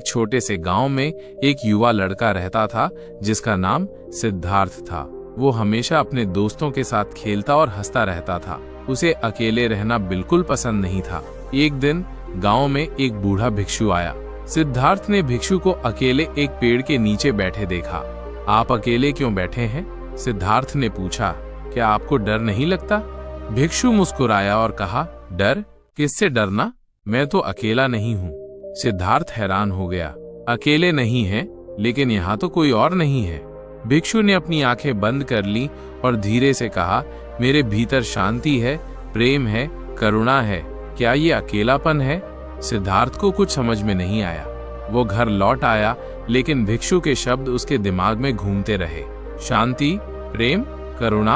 एक छोटे से गांव में एक युवा लड़का रहता था जिसका नाम सिद्धार्थ था। वो हमेशा अपने दोस्तों के साथ खेलता और हंसता रहता था। उसे अकेले रहना बिल्कुल पसंद नहीं था। एक दिन गांव में एक बूढ़ा भिक्षु आया। सिद्धार्थ ने भिक्षु को अकेले एक पेड़ के नीचे बैठे देखा। आप अकेले क्यों बैठे हैं? सिद्धार्थ ने पूछा। क्या आपको डर नहीं लगता? भिक्षु मुस्कुराया और कहा, डर? किससे डरना? मैं तो अकेला नहीं हूँ। सिद्धार्थ हैरान हो गया। अकेले नहीं है, लेकिन यहाँ तो कोई और नहीं है। भिक्षु ने अपनी आंखें बंद कर ली और धीरे से कहा, मेरे भीतर शांति है, प्रेम है, करुणा है। क्या ये अकेलापन है? सिद्धार्थ को कुछ समझ में नहीं आया। वो घर लौट आया, लेकिन भिक्षु के शब्द उसके दिमाग में घूमते रहे। शांति, प्रेम, करुणा।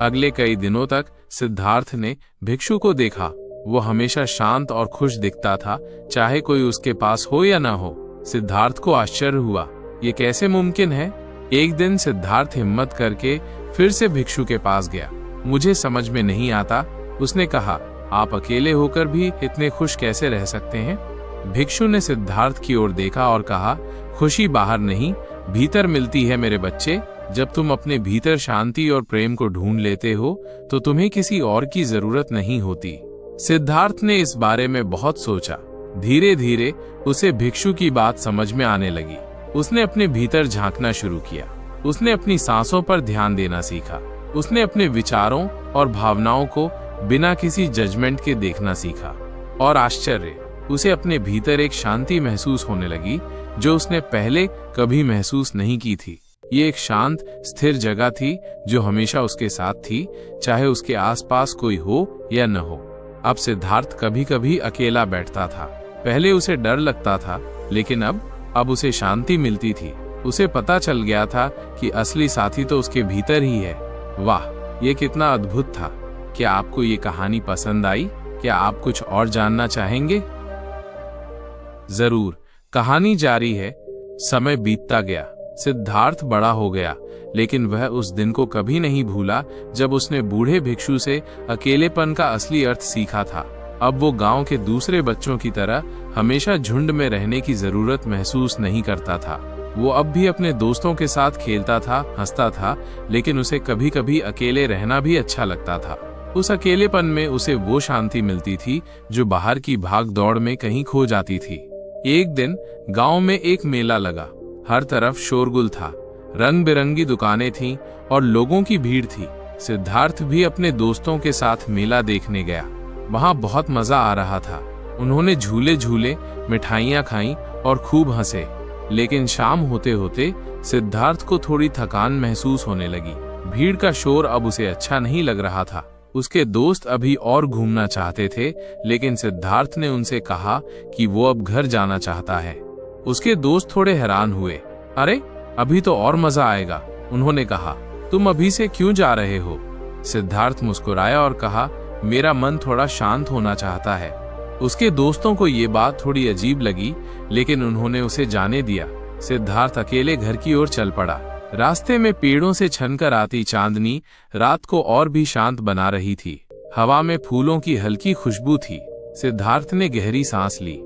अगले कई दिनों तक सिद्धार्थ ने भिक्षु को देखा। वो हमेशा शांत और खुश दिखता था, चाहे कोई उसके पास हो या ना हो। सिद्धार्थ को आश्चर्य हुआ, ये कैसे मुमकिन है? एक दिन सिद्धार्थ हिम्मत करके फिर से भिक्षु के पास गया। मुझे समझ में नहीं आता, उसने कहा। आप अकेले होकर भी इतने खुश कैसे रह सकते हैं? भिक्षु ने सिद्धार्थ की ओर देखा और कहा, खुशी बाहर नहीं, भीतर मिलती है मेरे बच्चे। जब तुम अपने भीतर शांति और प्रेम को ढूंढ लेते हो तो तुम्हें किसी और की जरूरत नहीं होती। सिद्धार्थ ने इस बारे में बहुत सोचा। धीरे धीरे उसे भिक्षु की बात समझ में आने लगी। उसने अपने भीतर झांकना शुरू किया। उसने अपनी सांसों पर ध्यान देना सीखा। उसने अपने विचारों और भावनाओं को बिना किसी जजमेंट के देखना सीखा। और आश्चर्य, उसे अपने भीतर एक शांति महसूस होने लगी जो उसने पहले कभी महसूस नहीं की थी। ये एक शांत, स्थिर जगह थी जो हमेशा उसके साथ थी, चाहे उसके आसपास कोई हो या न हो। अब सिद्धार्थ कभी कभी अकेला बैठता था। पहले उसे डर लगता था, लेकिन अब उसे शांति मिलती थी। उसे पता चल गया था कि असली साथी तो उसके भीतर ही है। वाह, ये कितना अद्भुत था। क्या आपको ये कहानी पसंद आई? क्या आप कुछ और जानना चाहेंगे? जरूर, कहानी जारी है। समय बीतता गया। सिद्धार्थ बड़ा हो गया, लेकिन वह उस दिन को कभी नहीं भूला जब उसने बूढ़े भिक्षु से अकेलेपन का असली अर्थ सीखा था। अब वो गांव के दूसरे बच्चों की तरह हमेशा झुंड में रहने की जरूरत महसूस नहीं करता था। वो अब भी अपने दोस्तों के साथ खेलता था, हंसता था, लेकिन उसे कभी कभी अकेले रहना भी अच्छा लगता था। उस अकेलेपन में उसे वो शांति मिलती थी जो बाहर की भाग दौड़ में कहीं खो जाती थी। एक दिन गांव में एक मेला लगा। हर तरफ शोरगुल था, रंग बिरंगी दुकानें थीं और लोगों की भीड़ थी। सिद्धार्थ भी अपने दोस्तों के साथ मेला देखने गया। वहां बहुत मजा आ रहा था। उन्होंने झूले झूले, मिठाइयां खाईं और खूब हंसे। लेकिन शाम होते होते सिद्धार्थ को थोड़ी थकान महसूस होने लगी। भीड़ का शोर अब उसे अच्छा नहीं लग रहा था। उसके दोस्त अभी और घूमना चाहते थे, लेकिन सिद्धार्थ ने उनसे कहा कि वो अब घर जाना चाहता है। उसके दोस्त थोड़े हैरान हुए। अरे, अभी तो और मजा आएगा, उन्होंने कहा। तुम अभी से क्यों जा रहे हो? सिद्धार्थ मुस्कुराया और कहा, मेरा मन थोड़ा शांत होना चाहता है। उसके दोस्तों को ये बात थोड़ी अजीब लगी, लेकिन उन्होंने उसे जाने दिया। सिद्धार्थ अकेले घर की ओर चल पड़ा। रास्ते में पेड़ों से छनकर आती चांदनी रात को और भी शांत बना रही थी। हवा में फूलों की हल्की खुशबू थी। सिद्धार्थ ने गहरी सांस ली।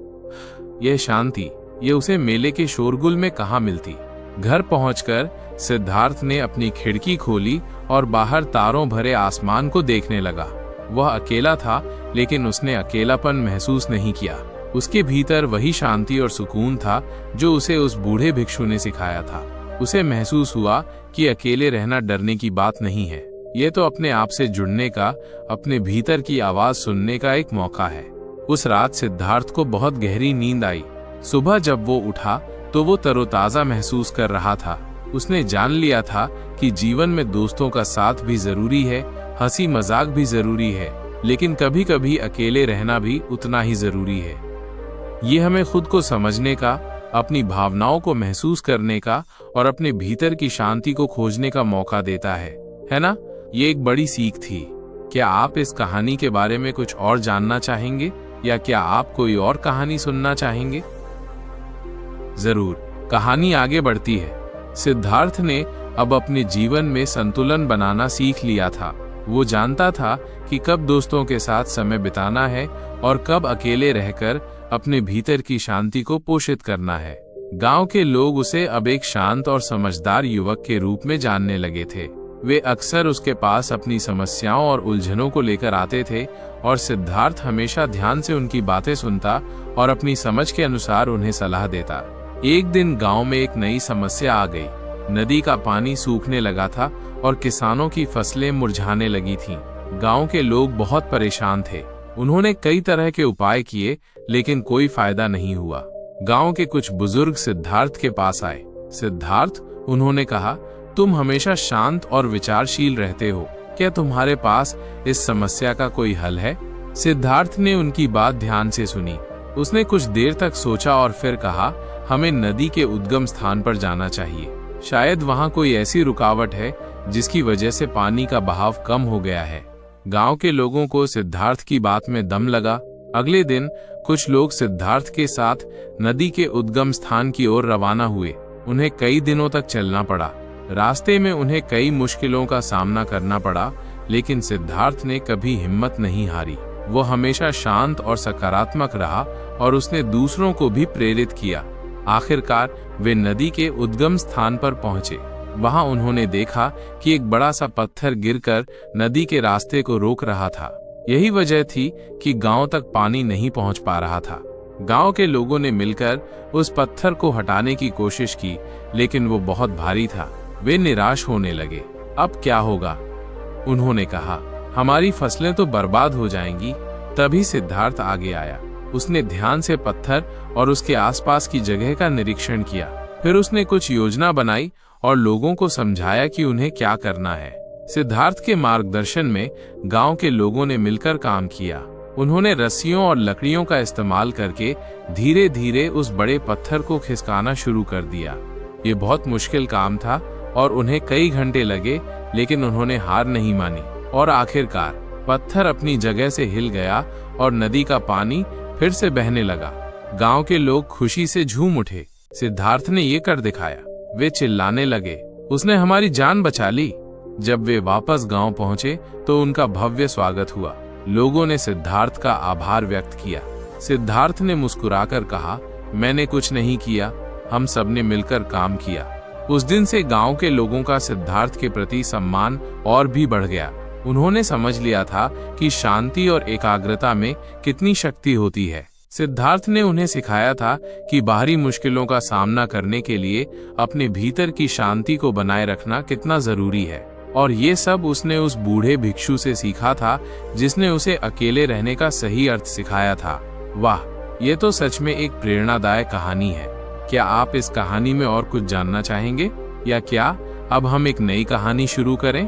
यह शांति, ये उसे मेले के शोरगुल में कहाँ मिलती। घर पहुंचकर सिद्धार्थ ने अपनी खिड़की खोली और बाहर तारों भरे आसमान को देखने लगा। वह अकेला था, लेकिन उसने अकेलापन महसूस नहीं किया। उसके भीतर वही शांति और सुकून था जो उसे उस बूढ़े भिक्षु ने सिखाया था। उसे महसूस हुआ कि अकेले रहना डरने की बात नहीं है। ये तो अपने आप से जुड़ने का, अपने भीतर की आवाज सुनने का एक मौका है। उस रात सिद्धार्थ को बहुत गहरी नींद आई। सुबह जब वो उठा तो वो तरोताजा महसूस कर रहा था। उसने जान लिया था कि जीवन में दोस्तों का साथ भी जरूरी है, हंसी मजाक भी जरूरी है, लेकिन कभी कभी अकेले रहना भी उतना ही जरूरी है। ये हमें खुद को समझने का, अपनी भावनाओं को महसूस करने का और अपने भीतर की शांति को खोजने का मौका देता है ना? ये एक बड़ी सीख थी। क्या आप इस कहानी के बारे में कुछ और जानना चाहेंगे, या क्या आप कोई और कहानी सुनना चाहेंगे? जरूर, कहानी आगे बढ़ती है। सिद्धार्थ ने अब अपने जीवन में संतुलन बनाना सीख लिया था। वो जानता था कि कब दोस्तों के साथ समय बिताना है और कब अकेले रहकर अपने भीतर की शांति को पोषित करना है। गांव के लोग उसे अब एक शांत और समझदार युवक के रूप में जानने लगे थे। वे अक्सर उसके पास अपनी समस्याओं और उलझनों को लेकर आते थे और सिद्धार्थ हमेशा ध्यान से उनकी बातें सुनता और अपनी समझ के अनुसार उन्हें सलाह देता। एक दिन गांव में एक नई समस्या आ गई। नदी का पानी सूखने लगा था और किसानों की फसलें मुरझाने लगी थीं। गांव के लोग बहुत परेशान थे। उन्होंने कई तरह के उपाय किए, लेकिन कोई फायदा नहीं हुआ। गांव के कुछ बुजुर्ग सिद्धार्थ के पास आए। सिद्धार्थ, उन्होंने कहा, तुम हमेशा शांत और विचारशील रहते हो, क्या तुम्हारे पास इस समस्या का कोई हल है? सिद्धार्थ ने उनकी बात ध्यान से सुनी। उसने कुछ देर तक सोचा और फिर कहा, हमें नदी के उद्गम स्थान पर जाना चाहिए। शायद वहां कोई ऐसी रुकावट है जिसकी वजह से पानी का बहाव कम हो गया है। गांव के लोगों को सिद्धार्थ की बात में दम लगा। अगले दिन कुछ लोग सिद्धार्थ के साथ नदी के उद्गम स्थान की ओर रवाना हुए। उन्हें कई दिनों तक चलना पड़ा। रास्ते में उन्हें कई मुश्किलों का सामना करना पड़ा, लेकिन सिद्धार्थ ने कभी हिम्मत नहीं हारी। वो हमेशा शांत और सकारात्मक रहा और उसने दूसरों को भी प्रेरित किया। आखिरकार वे नदी के उद्गम स्थान पर पहुंचे। वहां उन्होंने देखा कि एक बड़ा सा पत्थर गिरकर नदी के रास्ते को रोक रहा था। यही वजह थी कि गांव तक पानी नहीं पहुंच पा रहा था। गांव के लोगों ने मिलकर उस पत्थर को हटाने की कोशिश की, लेकिन वो बहुत भारी था। वे निराश होने लगे। अब क्या होगा? उन्होंने कहा, हमारी फसलें तो बर्बाद हो जाएंगी। तभी सिद्धार्थ आगे आया। उसने ध्यान से पत्थर और उसके आसपास की जगह का निरीक्षण किया। फिर उसने कुछ योजना बनाई और लोगों को समझाया कि उन्हें क्या करना है। सिद्धार्थ के मार्गदर्शन में गांव के लोगों ने मिलकर काम किया। उन्होंने रस्सियों और लकड़ियों का इस्तेमाल करके धीरे धीरे उस बड़े पत्थर को खिसकाना शुरू कर दिया। ये बहुत मुश्किल काम था और उन्हें कई घंटे लगे, लेकिन उन्होंने हार नहीं मानी और आखिरकार पत्थर अपनी जगह से हिल गया और नदी का पानी फिर से बहने लगा। गांव के लोग खुशी से झूम उठे। सिद्धार्थ ने ये कर दिखाया। वे चिल्लाने लगे, उसने हमारी जान बचा ली। जब वे वापस गांव पहुंचे तो उनका भव्य स्वागत हुआ। लोगों ने सिद्धार्थ का आभार व्यक्त किया। सिद्धार्थ ने मुस्कुराकर कहा, मैंने कुछ नहीं किया, हम सबने मिलकर काम किया। उस दिन से गांव के लोगों का सिद्धार्थ के प्रति सम्मान और भी बढ़ गया। उन्होंने समझ लिया था कि शांति और एकाग्रता में कितनी शक्ति होती है। सिद्धार्थ ने उन्हें सिखाया था कि बाहरी मुश्किलों का सामना करने के लिए अपने भीतर की शांति को बनाए रखना कितना जरूरी है। और ये सब उसने उस बूढ़े भिक्षु से सीखा था, जिसने उसे अकेले रहने का सही अर्थ सिखाया था। वाह, ये तो सच में एक प्रेरणादायक कहानी है। क्या आप इस कहानी में और कुछ जानना चाहेंगे, या क्या अब हम एक नई कहानी शुरू करें?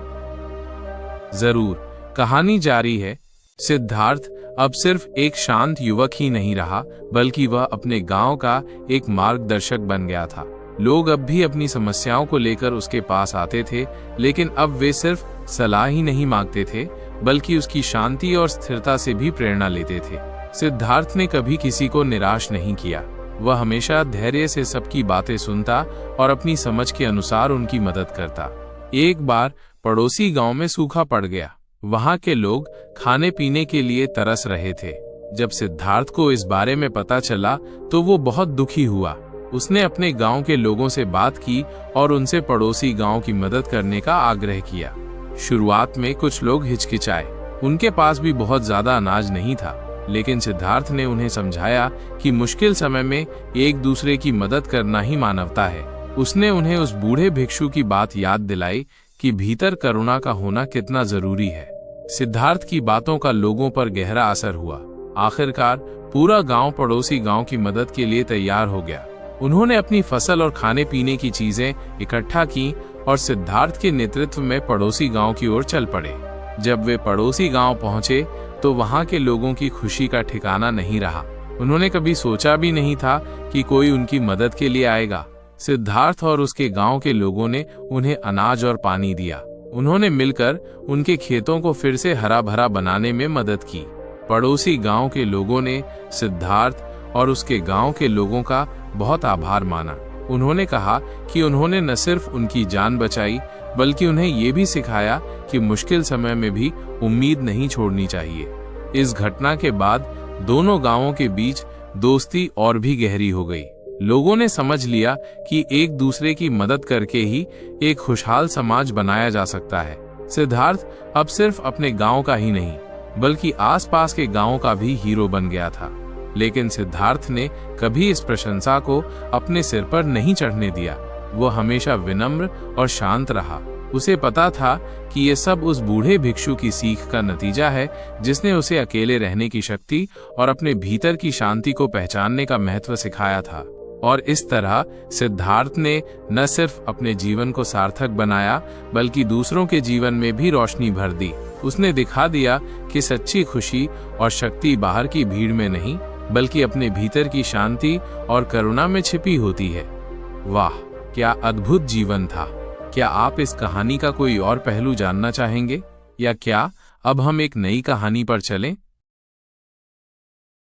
जरूर, कहानी जारी है। सिद्धार्थ अब सिर्फ एक शांत युवक ही नहीं रहा, बल्कि वह अपने गांव का एक मार्गदर्शक बन गया था। लोग अब भी अपनी समस्याओं को लेकर उसके पास आते थे, लेकिन अब वे सिर्फ सलाह ही नहीं मांगते थे, बल्कि उसकी शांति और स्थिरता से भी प्रेरणा लेते थे। सिद्धार्थ ने कभी किसी को निराश नहीं किया। वह हमेशा धैर्य से सबकी बातें सुनता और अपनी समझ के अनुसार उनकी मदद करता। एक बार पड़ोसी गांव में सूखा पड़ गया। वहां के लोग खाने पीने के लिए तरस रहे थे। जब सिद्धार्थ को इस बारे में पता चला तो वो बहुत दुखी हुआ। उसने अपने गांव के लोगों से बात की और उनसे पड़ोसी गांव की मदद करने का आग्रह किया। शुरुआत में कुछ लोग हिचकिचाए, उनके पास भी बहुत ज्यादा अनाज नहीं था, लेकिन सिद्धार्थ ने उन्हें समझाया कि मुश्किल समय में एक दूसरे की मदद करना ही मानवता है। उसने उन्हें उस बूढ़े भिक्षु की बात याद दिलाई कि भीतर करुणा का होना कितना जरूरी है। सिद्धार्थ की बातों का लोगों पर गहरा असर हुआ। आखिरकार पूरा गांव पड़ोसी गांव की मदद के लिए तैयार हो गया। उन्होंने अपनी फसल और खाने पीने की चीजें इकट्ठा की और सिद्धार्थ के नेतृत्व में पड़ोसी गांव की ओर चल पड़े। जब वे पड़ोसी गांव पहुंचे तो वहां के लोगों की खुशी का ठिकाना नहीं रहा। उन्होंने कभी सोचा भी नहीं था कि कोई उनकी मदद के लिए आएगा। सिद्धार्थ और उसके गांव के लोगों ने उन्हें अनाज और पानी दिया। उन्होंने मिलकर उनके खेतों को फिर से हरा भरा बनाने में मदद की। पड़ोसी गांव के लोगों ने सिद्धार्थ और उसके गांव के लोगों का बहुत आभार माना। उन्होंने कहा कि उन्होंने न सिर्फ उनकी जान बचाई, बल्कि उन्हें ये भी सिखाया कि मुश्किल समय में भी उम्मीद नहीं छोड़नी चाहिए। इस घटना के बाद दोनों गांवों के बीच दोस्ती और भी गहरी हो गई। लोगों ने समझ लिया कि एक दूसरे की मदद करके ही एक खुशहाल समाज बनाया जा सकता है। सिद्धार्थ अब सिर्फ अपने गांव का ही नहीं बल्कि आसपास के गांवों का भी हीरो बन गया था। लेकिन सिद्धार्थ ने कभी इस प्रशंसा को अपने सिर पर नहीं चढ़ने दिया। वो हमेशा विनम्र और शांत रहा। उसे पता था कि ये सब उस बूढ़े भिक्षु की सीख का नतीजा है, जिसने उसे अकेले रहने की शक्ति और अपने भीतर की शांति को पहचानने का महत्व सिखाया था। और इस तरह सिद्धार्थ ने न सिर्फ अपने जीवन को सार्थक बनाया बल्कि दूसरों के जीवन में भी रोशनी भर दी। उसने दिखा दिया कि सच्ची खुशी और शक्ति बाहर की भीड़ में नहीं बल्कि अपने भीतर की शांति और करुणा में छिपी होती है। वाह, क्या अद्भुत जीवन था! क्या आप इस कहानी का कोई और पहलू जानना चाहेंगे, या क्या अब हम एक नई कहानी पर चलें?